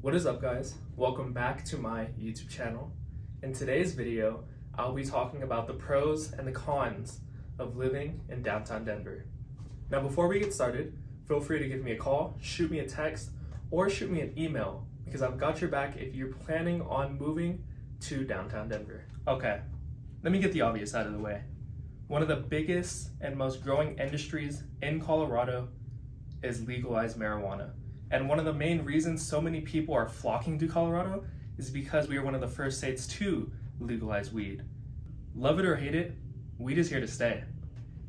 What is up, guys? Welcome back to my YouTube channel. In today's video, I'll be talking about the pros and the cons of living in downtown Denver. Now, before we get started, feel free to give me a call, shoot me a text, or shoot me an email because I've got your back if you're planning on moving to downtown Denver. Okay, let me get the obvious out of the way. One of the biggest and most growing industries in Colorado is legalized marijuana. And one of the main reasons so many people are flocking to Colorado is because we are one of the first states to legalize weed. Love it or hate it, weed is here to stay.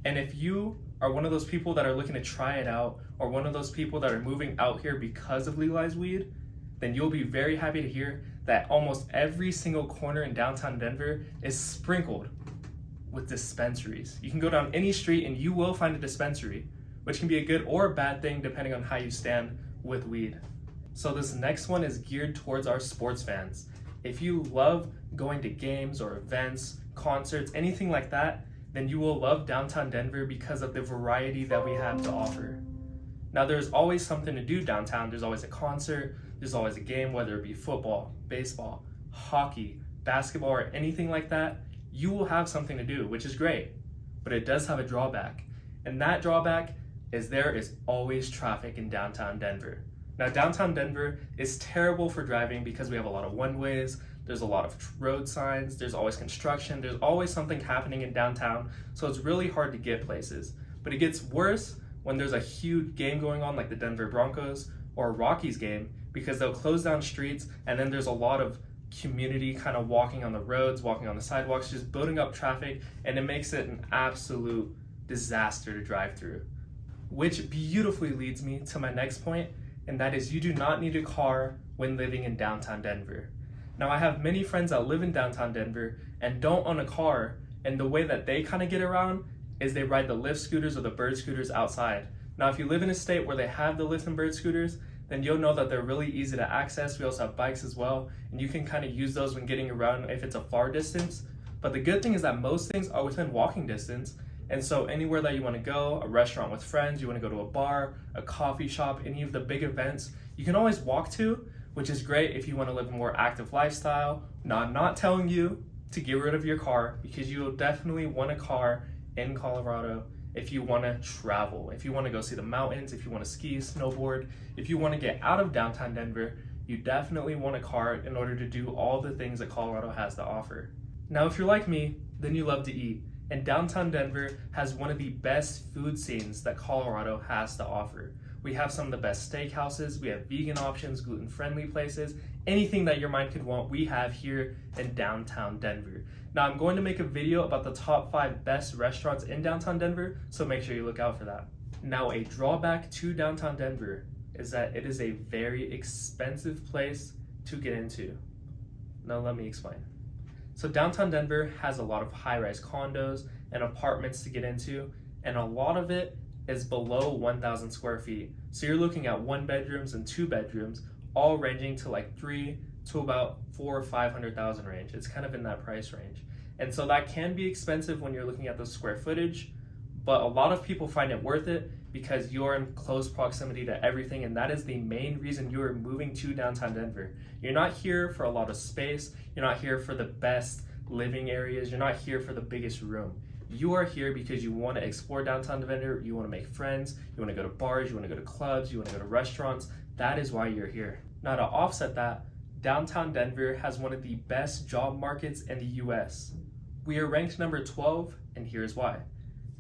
And if you are one of those people that are looking to try it out, or one of those people that are moving out here because of legalized weed, then you'll be very happy to hear that almost every single corner in downtown Denver is sprinkled with dispensaries. You can go down any street and you will find a dispensary, which can be a good or a bad thing depending on how you stand with weed. So this next one is geared towards our sports fans. If you love going to games or events, concerts, anything like that, then you will love downtown Denver because of the variety that we have to offer. Now, there's always something to do downtown. There's always a concert, there's always a game, whether it be football, baseball, hockey, basketball, or anything like that. You will have something to do, which is great, but it does have a drawback. And that drawback is there is always traffic in downtown Denver. Now, downtown Denver is terrible for driving because we have a lot of one-ways, there's a lot of road signs, there's always construction, there's always something happening in downtown, so it's really hard to get places. But it gets worse when there's a huge game going on like the Denver Broncos or a Rockies game, because they'll close down streets and then there's a lot of community kind of walking on the roads, walking on the sidewalks, just building up traffic, and it makes it an absolute disaster to drive through. Which beautifully leads me to my next point, and that is you do not need a car when living in downtown Denver. Now, I have many friends that live in downtown Denver and don't own a car, and the way that they kind of get around is they ride the Lyft scooters or the Bird scooters outside. Now, if you live in a state where they have the Lyft and Bird scooters, then you'll know that they're really easy to access. We also have bikes as well, and you can kind of use those when getting around if it's a far distance. But the good thing is that most things are within walking distance, and so anywhere that you want to go, a restaurant with friends, you want to go to a bar, a coffee shop, any of the big events, you can always walk to, which is great if you want to live a more active lifestyle. Now, I'm not telling you to get rid of your car, because you will definitely want a car in Colorado if you want to travel, if you want to go see the mountains, if you want to ski, snowboard, if you want to get out of downtown Denver, you definitely want a car in order to do all the things that Colorado has to offer. Now, if you're like me, then you love to eat. And downtown Denver has one of the best food scenes that Colorado has to offer. We have some of the best steakhouses, we have vegan options, gluten-friendly places, anything that your mind could want, we have here in downtown Denver. Now, I'm going to make a video about the top 5 best restaurants in downtown Denver, so make sure you look out for that. Now, a drawback to downtown Denver is that it is a very expensive place to get into. Now, let me explain. So downtown Denver has a lot of high-rise condos and apartments to get into, and a lot of it is below 1,000 square feet. So you're looking at 1 bedrooms and 2 bedrooms, all ranging to like 3 to about 400,000 or 500,000 range. It's kind of in that price range. And so that can be expensive when you're looking at the square footage, but a lot of people find it worth it because you're in close proximity to everything, and that is the main reason you are moving to downtown Denver. You're not here for a lot of space, you're not here for the best living areas, you're not here for the biggest room. You are here because you want to explore downtown Denver, you want to make friends, you want to go to bars, you want to go to clubs, you want to go to restaurants. That is why you're here. Now, to offset that, downtown Denver has one of the best job markets in the US. We are ranked number 12, and here's why.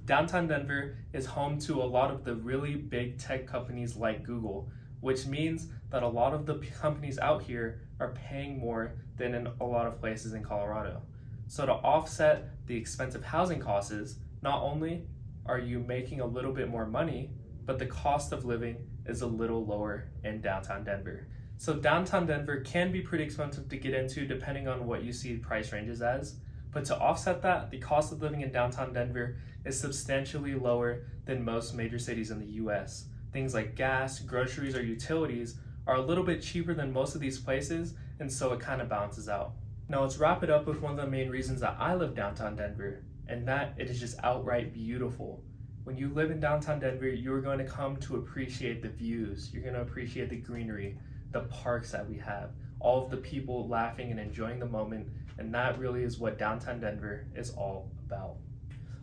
Downtown Denver is home to a lot of the really big tech companies like Google, which means that a lot of the companies out here are paying more than in a lot of places in Colorado. So to offset the expensive housing costs, not only are you making a little bit more money, but the cost of living is a little lower in downtown Denver. So downtown Denver can be pretty expensive to get into depending on what you see price ranges as. But to offset that, the cost of living in downtown Denver is substantially lower than most major cities in the US. Things like gas, groceries, or utilities are a little bit cheaper than most of these places, and so it kind of balances out. Now, let's wrap it up with one of the main reasons that I live downtown Denver, and that it is just outright beautiful. When you live in downtown Denver, you're going to come to appreciate the views, you're going to appreciate the greenery, the parks that we have, all of the people laughing and enjoying the moment, and that really is what downtown Denver is all about.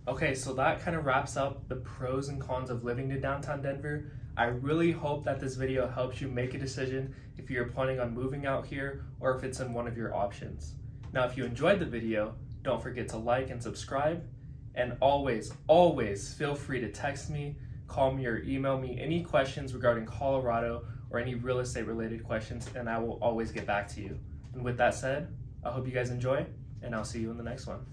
Okay, so that kind of wraps up the pros and cons of living in downtown Denver. I really hope that this video helps you make a decision if you're planning on moving out here or if it's in one of your options. Now, if you enjoyed the video, don't forget to like and subscribe. And always feel free to text me, call me, or email me any questions regarding Colorado or any real estate related questions, and I will always get back to you. And with that said, I hope you guys enjoy, and I'll see you in the next one.